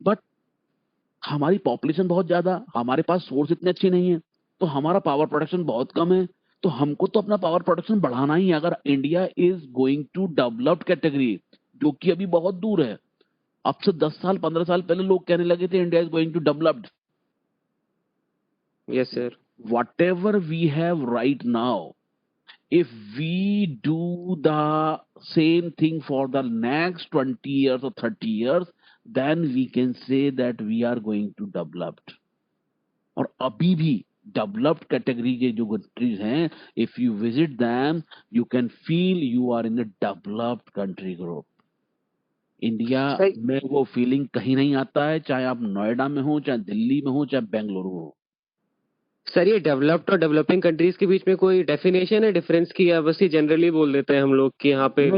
बट हमारी पॉपुलेशन बहुत ज्यादा, हमारे पास सोर्स इतने अच्छे नहीं है, तो हमारा पावर प्रोडक्शन बहुत कम है. तो हमको तो अपना पावर प्रोडक्शन बढ़ाना ही है. अगर India is going to developed category, जो कि अभी बहुत दूर है. अब से 10 साल 15 साल पहले लोग कहने लगे थे India is going to developed.
Yes sir.
Whatever we have right now, if we do the same thing for the next 20 years or 30 years, then we can say that we are going to developed. और अभी भी developed category के जो countries हैं, if you visit them, you can feel you are in a developed country group. India
सही.
में वो फीलिंग कहीं नहीं आता है, चाहे आप नोएडा में हो, चाहे दिल्ली में हो, चाहे बेंगलुरु हो.
सर ये डेवलप्ड और डेवलपिंग कंट्रीज के बीच में कोई डेफिनेशन है डिफरेंस की, या बस ही जनरली बोल देते हैं हम लोग कि यहाँ पे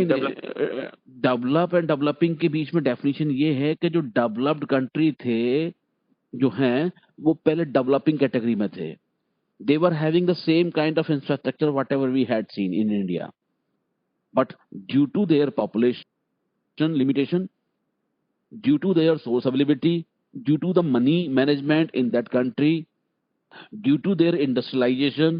डेवलप एंड डेवलपिंग के बीच में डेफिनेशन ये है कि जो डेवलप्ड कंट्री थे जो हैं वो पहले डेवलपिंग कैटेगरी में थे. They were having the same kind of infrastructure whatever we had seen in India, but due to their population limitation, due to their source availability, due to the money management in that country, due to their industrialization,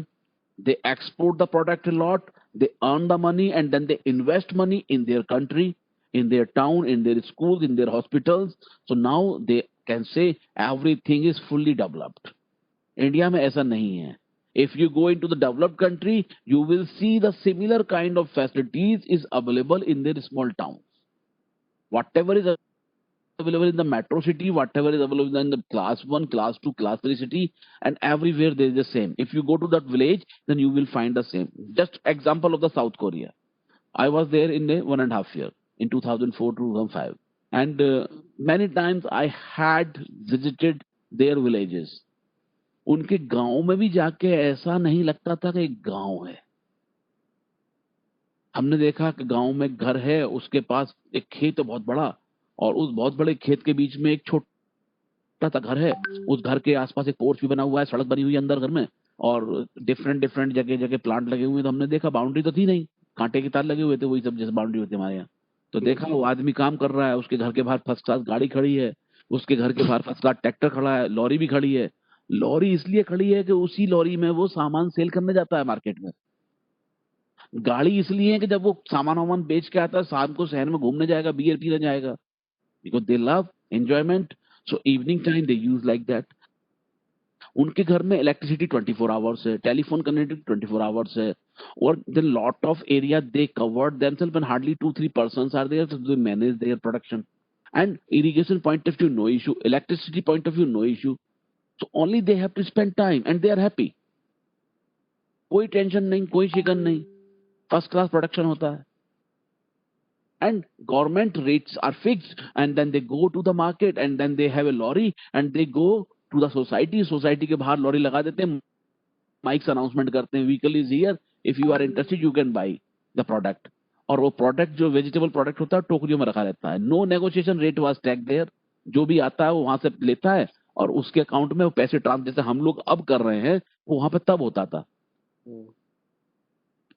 they export the product a lot, they earn the money, and then they invest money in their country, in their town, in their schools, in their hospitals. So now they can say everything is fully developed. India में ऐसा नहीं है. If you go into the developed country, you will see the similar kind of facilities is available in their small towns. Whatever is available in the metro city, whatever is available in the class 1, class 2, class 3 city, and everywhere there is the same. If you go to that village, then you will find the same. Just example of the South Korea. I was there in a 1.5 year, in 2004 to 2005. And many times I had visited their villages. उनके गांव में भी जाके ऐसा नहीं लगता था कि एक गांव है. हमने देखा कि गांव में घर है, उसके पास एक खेत है बहुत बड़ा, और उस बहुत बड़े खेत के बीच में एक छोटा सा घर है. उस घर के आसपास एक पोर्च भी बना हुआ है, सड़क बनी हुई है अंदर घर में, और डिफरेंट जगह जगह प्लांट लगे हुए हैं. तो हमने देखा बाउंड्री तो थी नहीं, कांटे के तार लगे हुए थे, वही सब जैसे बाउंड्री होती है हमारे यहाँ. तो देखा वो आदमी काम कर रहा है, उसके घर के बाहर फर्स्ट क्लास गाड़ी खड़ी है, उसके घर के बाहर फर्स्ट क्लास ट्रैक्टर खड़ा है, लॉरी भी खड़ी है. लॉरी इसलिए खड़ी है कि उसी लॉरी में वो सामान सेल करने जाता है मार्केट में. गाड़ी इसलिए है कि जब वो सामान वामान बेच के आता है, शाम को शहर में घूमने जाएगा, बियर पीने जाएगा, because they love enjoyment. So evening time they use like that. उनके घर में इलेक्ट्रिसिटी 24 आवर्स है, टेलीफोन कनेक्टिविटी 24 आवर्स है, और the lot of area they covered themselves and hardly 2-3 persons are there to manage their production. And irrigation point of view no issue, electricity point of view no issue. So only they have to spend time and they are happy. कोई टेंशन नहीं, कोई शिकन नहीं, फर्स्ट क्लास प्रोडक्शन होता है. And government rates are fixed, and then they go to the market, and then they have a lorry and they go to the society. Society के बाहर लॉरी लगा देते हैं, माइक्स अनाउंसमेंट करते हैं, vehicle is here, if you are interested you can buy the product. और वो प्रोडक्ट जो वेजिटेबल प्रोडक्ट होता है टोकरियों में रखा रहता है. No negotiation, rate was tag there. जो भी आता है वो वहां से लेता है और उसके अकाउंट में वो पैसे ट्रांसफर, जैसे हम लोग अब कर रहे हैं, वो वहां पे तब होता था.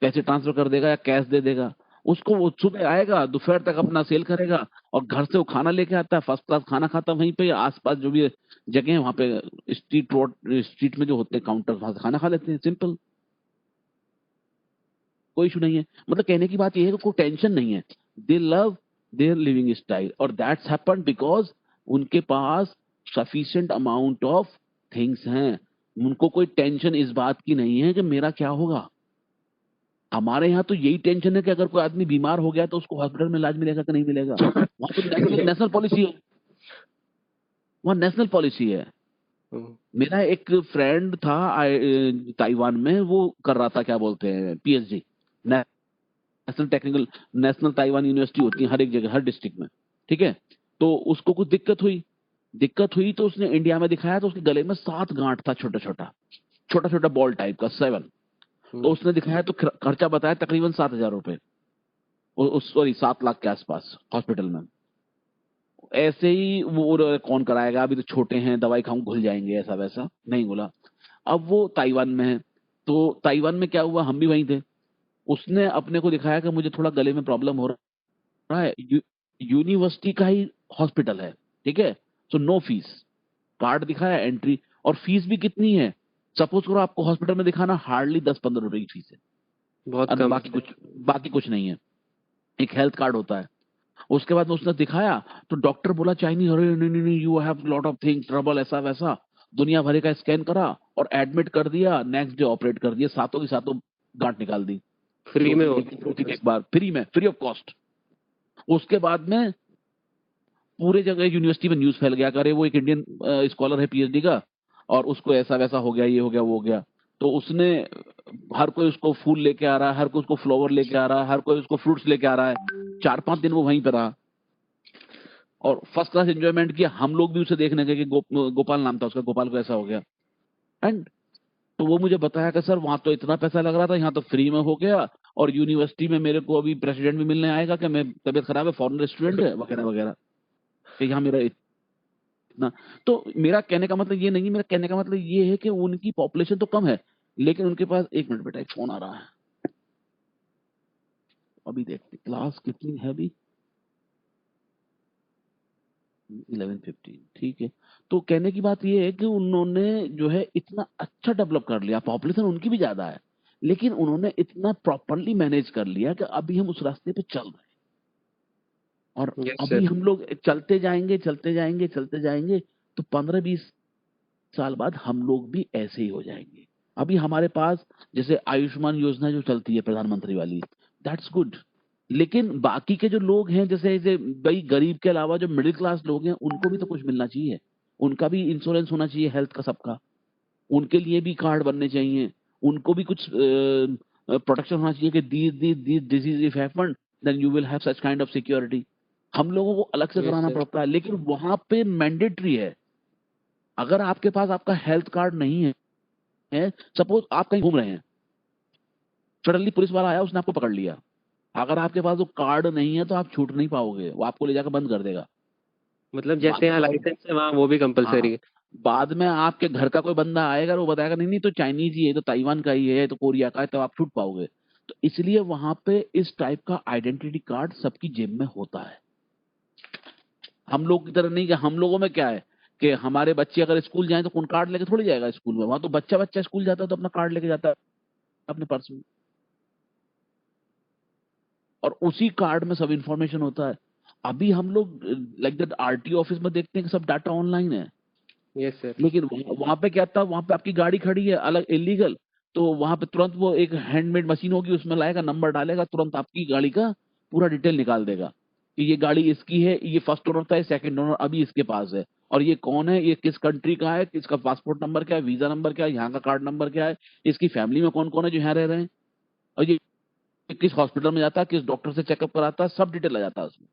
पैसे ट्रांसफर कर देगा या कैश दे देगा उसको. वो सुबह आएगा, दोपहर तक अपना सेल करेगा, और घर से वो खाना लेके आता है, फर्स्ट क्लास खाना खाता है वहीं पे. आसपास जो भी जगह है वहां पे स्ट्रीट में जो होते हैं काउंटर, वहां से खाना खा लेते हैं. सिंपल, कोई इशू नहीं है. मतलब कहने की बात यह है कि कोई टेंशन नहीं है. They love their living style, और दैट्स हैपन बिकॉज उनके पास सफिशिएंट अमाउंट ऑफ थिंग्स हैं. उनको कोई टेंशन इस बात की नहीं है कि मेरा क्या होगा. हमारे यहाँ तो यही टेंशन है कि अगर कोई आदमी बीमार हो गया तो उसको हॉस्पिटल में इलाज मिलेगा कि नहीं मिलेगा. वहां तो नेशनल पॉलिसी है, वहाँ नेशनल पॉलिसी है. मेरा एक फ्रेंड था ताइवान में, वो कर रहा था क्या बोलते हैं पीएचडी, नेशनल ताइवान यूनिवर्सिटी होती है हर एक जगह, हर डिस्ट्रिक्ट में. ठीक है. तो उसको कुछ दिक्कत हुई तो उसने इंडिया में दिखाया, तो उसके गले में 7 गांठ था, छोटा छोटा बॉल टाइप का, 7. तो उसने दिखाया तो खर्चा बताया तकरीबन 7,000 रुपए, सॉरी 7 लाख के आसपास हॉस्पिटल में. ऐसे ही वो कौन कराएगा, अभी तो छोटे हैं, दवाई खाऊं घुल जाएंगे, ऐसा वैसा नहीं बोला. अब वो ताइवान में है, तो ताइवान में क्या हुआ, हम भी वहीं थे. उसने अपने को दिखाया कि मुझे थोड़ा गले में प्रॉब्लम हो रहा है. यूनिवर्सिटी का ही हॉस्पिटल है, ठीक है, तो नो फीस. कार्ड दिखाया, एंट्री, और फीस भी कितनी है, सपोज करो आपको हॉस्पिटल में दिखाना हार्डली 10-15 रुपए की फीस है,
बहुत कम.
बाकी कुछ नहीं है. एक हेल्थ कार्ड होता है. उसके बाद उसने दिखाया तो डॉक्टर बोला चाइनीज, अरे नहीं, you have lot of things, trouble, ऐसा वैसा, दुनिया भर का स्कैन करा और एडमिट कर दिया. नेक्स्ट डे ऑपरेट कर दिया, 7 की 7 गांठ निकाल दी
फ्री में,
एक बार फ्री ऑफ कॉस्ट. उसके बाद में पूरे जगह यूनिवर्सिटी में न्यूज फैल गया, करे वो एक इंडियन स्कॉलर है पीएचडी का, और उसको ऐसा वैसा हो गया, ये हो गया, वो हो गया. तो उसने, हर कोई उसको फूल लेके आ रहा है, हर कोई उसको फ्लावर लेके आ रहा है, हर कोई उसको फ्रूट्स लेके आ रहा है. 4-5 दिन वो वहीं पे रहा और फर्स्ट क्लास एंजॉयमेंट किया. हम लोग भी उसे देखने गए कि गोपाल नाम था उसका, गोपाल को ऐसा हो गया. एंड तो वो मुझे बताया कि सर वहां तो इतना पैसा लग रहा था, यहाँ तो फ्री में हो गया, और यूनिवर्सिटी में मेरे को अभी प्रेसिडेंट भी मिलने आएगा कि मैं तबीयत खराब है, फॉरेन स्टूडेंट है, वगैरह वगैरह. कि यहाँ मेरा इतना. तो मेरा कहने का मतलब ये नहीं, मेरा कहने का मतलब ये है कि उनकी पॉपुलेशन तो कम है, लेकिन उनके पास, 1 मिनट बेटा, एक फोन आ रहा है, अभी देखते क्लास कितनी है. अभी 11:15. ठीक है. तो कहने की बात ये है कि उन्होंने जो है इतना अच्छा डेवलप कर लिया, पॉपुलेशन उनकी भी ज्यादा है, लेकिन उन्होंने इतना प्रॉपरली मैनेज कर लिया कि अभी हम उस रास्ते पे चल रहे हैं. और अभी हम लोग चलते जाएंगे तो 15-20 साल बाद हम लोग भी ऐसे ही हो जाएंगे. अभी हमारे पास जैसे आयुष्मान योजना जो चलती है प्रधानमंत्री वाली, दैट्स गुड. लेकिन बाकी के जो लोग हैं, जैसे भाई गरीब के अलावा जो मिडिल क्लास लोग हैं, उनको भी तो कुछ मिलना चाहिए, उनका भी इंश्योरेंस होना चाहिए हेल्थ का सबका, उनके लिए भी कार्ड बनने चाहिए, उनको भी कुछ प्रोटेक्शन होना चाहिए कि this disease if happened then you will have such kind of security. हम लोगों को अलग से
Yes,
कराना
sir.
पड़ता है, लेकिन वहां पे मैंडेटरी है। अगर आपके पास आपका हेल्थ कार्ड नहीं है, सपोज आप कहीं घूम रहे हैं, सडनली पुलिस वाला आया, उसने आपको पकड़ लिया, अगर आपके पास वो कार्ड नहीं है तो आप छूट नहीं पाओगे, वो आपको ले जाकर बंद कर देगा।
मतलब
बाद
जैसे यहाँ लाइसेंस है वहाँ वो भी
हाँ,
कंपलसरी है।
बाद में आपके घर का कोई बंदा आएगा और वो बताएगा नहीं नहीं तो चाइनीज ही है, तो ताइवान का ही है, तो कोरिया का है, तो आप छूट पाओगे। तो इसलिए वहां पे इस टाइप का आइडेंटिटी कार्ड सबकी जेब में होता है। हम लोग की तरह नहीं, कि हम लोगों में क्या है कि हमारे बच्चे अगर स्कूल जाए तो कौन कार्ड लेके थोड़ी जाएगा स्कूल में, वहां तो बच्चा बच्चा स्कूल जाता है तो अपना कार्ड लेके जाता है अपने पर्स में, और उसी कार्ड में सब इंफॉर्मेशन होता है। अभी हम लोग लाइक दैट आरटीओ ऑफिस में देखते हैं कि सब डाटा ऑनलाइन है,
यस सर।
लेकिन वहां पे क्या था, वहां पे आपकी गाड़ी खड़ी है अलग इलीगल, तो वहां पे तुरंत वो एक हैंडमेड मशीन होगी, उसमें लाएगा, नंबर डालेगा, तुरंत आपकी गाड़ी का पूरा डिटेल निकाल देगा कि ये गाड़ी इसकी है, ये फर्स्ट ओनर था, सेकंड ओनर अभी इसके पास है, और ये कौन है, ये किस कंट्री का है, इसका पासपोर्ट नंबर क्या है, वीजा नंबर क्या है, यहाँ का कार्ड नंबर क्या है, इसकी फैमिली में कौन कौन है जो यहाँ रह रहे हैं, और ये किस हॉस्पिटल में जाता है, किस डॉक्टर से चेकअप कराता है, सब डिटेल आ जाता है उसमें।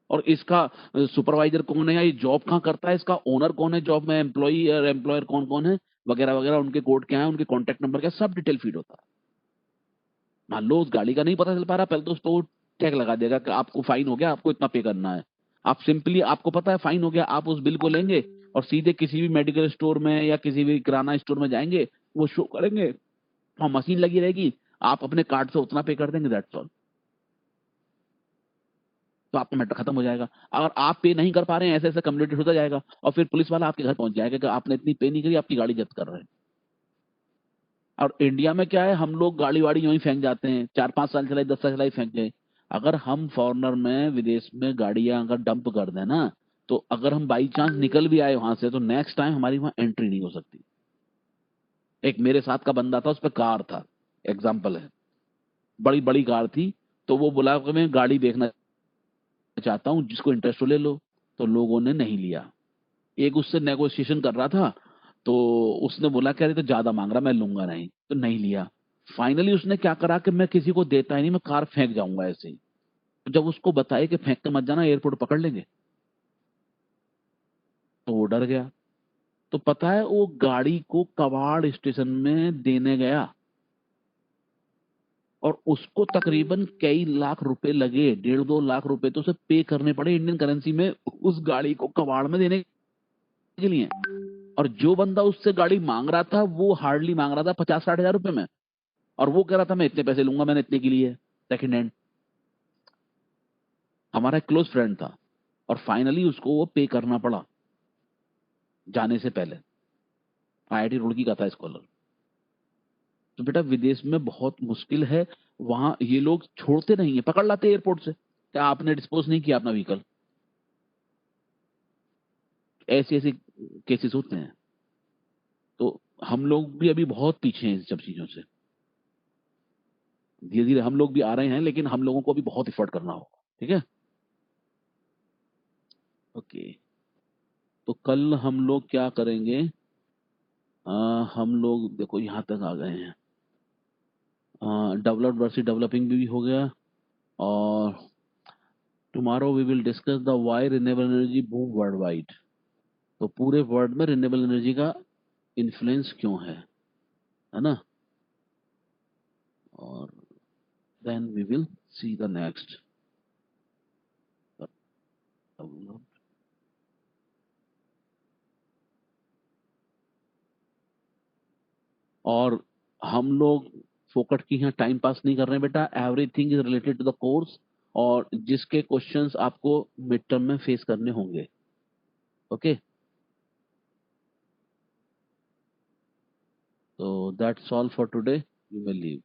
और इसका सुपरवाइजर कौन है, या ये जॉब कहाँ करता है, इसका ओनर कौन है जॉब में, एम्प्लॉई और एम्प्लॉयर कौन कौन है, वगैरह वगैरह, उनके कोड क्या है, उनके कॉन्टैक्ट नंबर क्या है, सब डिटेल फीड होता है। मान लो उस गाड़ी का नहीं पता चल पा रहा, पहले तो उस पर टैग लगा देगा कि आपको फाइन हो गया, आपको इतना पे करना है। आप सिंपली, आपको पता है फाइन हो गया, आप उस बिल को लेंगे और सीधे किसी भी मेडिकल स्टोर में या किसी भी किराना स्टोर में जाएंगे, वो शो करेंगे और मशीन लगी रहेगी, आप अपने कार्ड से उतना पे कर देंगे, दैट्स ऑल। तो आपका मैटर खत्म हो जाएगा। अगर आप पे नहीं कर पा रहे हैं, ऐसे ऐसे कम्युनिटी होता जाएगा, और फिर पुलिस वाला आपके घर पहुंच जाएगा कि आपने इतनी पे नहीं करी, आपकी गाड़ी जब्त कर रहे हैं। और इंडिया में क्या है, हम लोग गाड़ी वाड़ी यूं ही फेंक जाते हैं, 4-5 साल चलाई, 10 साल चलाई, फेंक गए। अगर हम फॉरनर में विदेश में गाड़ियां अगर डंप कर दें ना, तो अगर हम बाई चांस निकल भी आए वहां से, तो नेक्स्ट टाइम हमारी वहां एंट्री नहीं हो सकती। एक मेरे साथ का बंदा था, उस पर कार था, एग्जाम्पल है, बड़ी बड़ी कार थी, तो वो बोला कि मैं गाड़ी देखना चाहता हूँ, जिसको इंटरेस्ट हो ले लो। तो लोगों ने नहीं लिया। एक उससे नेगोशिएशन कर रहा था, तो उसने बोला कह रहे तो ज्यादा मांग रहा, मैं लूंगा नहीं, तो नहीं लिया। फाइनली उसने क्या करा कि मैं किसी को देता ही नहीं, मैं कार फेंक जाऊंगा ऐसे ही। तो जब उसको बताया कि फेंक के मत जाना, एयरपोर्ट पकड़ लेंगे, तो वो डर गया। तो पता है, वो गाड़ी को कबाड़ स्टेशन में देने गया, और उसको तकरीबन कई लाख रुपए लगे, 1.5-2 लाख रुपए तो उसे पे करने पड़े इंडियन करेंसी में, उस गाड़ी को कबाड़ में देने के लिए। और जो बंदा उससे गाड़ी मांग रहा था, वो हार्डली मांग रहा था 50-60 हजार रुपए में, और वो कह रहा था मैं इतने पैसे लूंगा, मैंने इतने के लिए सेकंड हैंड। हमारा एक क्लोज फ्रेंड था, और फाइनली उसको वो पे करना पड़ा जाने से पहले। आईआईटी रुड़की का था स्कॉलर। तो बेटा विदेश में बहुत मुश्किल है, वहां ये लोग छोड़ते नहीं है, पकड़ लाते एयरपोर्ट से, क्या आपने डिस्पोज नहीं किया अपना व्हीकल। ऐसे ऐसे केसेस होते हैं। तो हम लोग भी अभी बहुत पीछे हैं इन सब चीजों से। धीरे धीरे हम लोग भी आ रहे हैं, लेकिन हम लोगों को भी बहुत एफर्ट करना होगा। ठीक है, ओके। तो कल हम लोग क्या करेंगे, हम लोग देखो यहाँ तक आ गए हैं, डेवलप्ड वर्सेस डेवलपिंग भी हो गया, और tomorrow we will discuss the why renewable energy boom worldwide. तो पूरे वर्ल्ड में रिन्यूएबल एनर्जी का इन्फ्लुएंस क्यों है ना, और then we will see the next. और हम लोग फोकट की यहाँ टाइम पास नहीं कर रहे हैं बेटा, everything is related to the course, और जिसके क्वेश्चंस आपको मिड टर्म में फेस करने होंगे। Okay, so that's all for today, you may leave।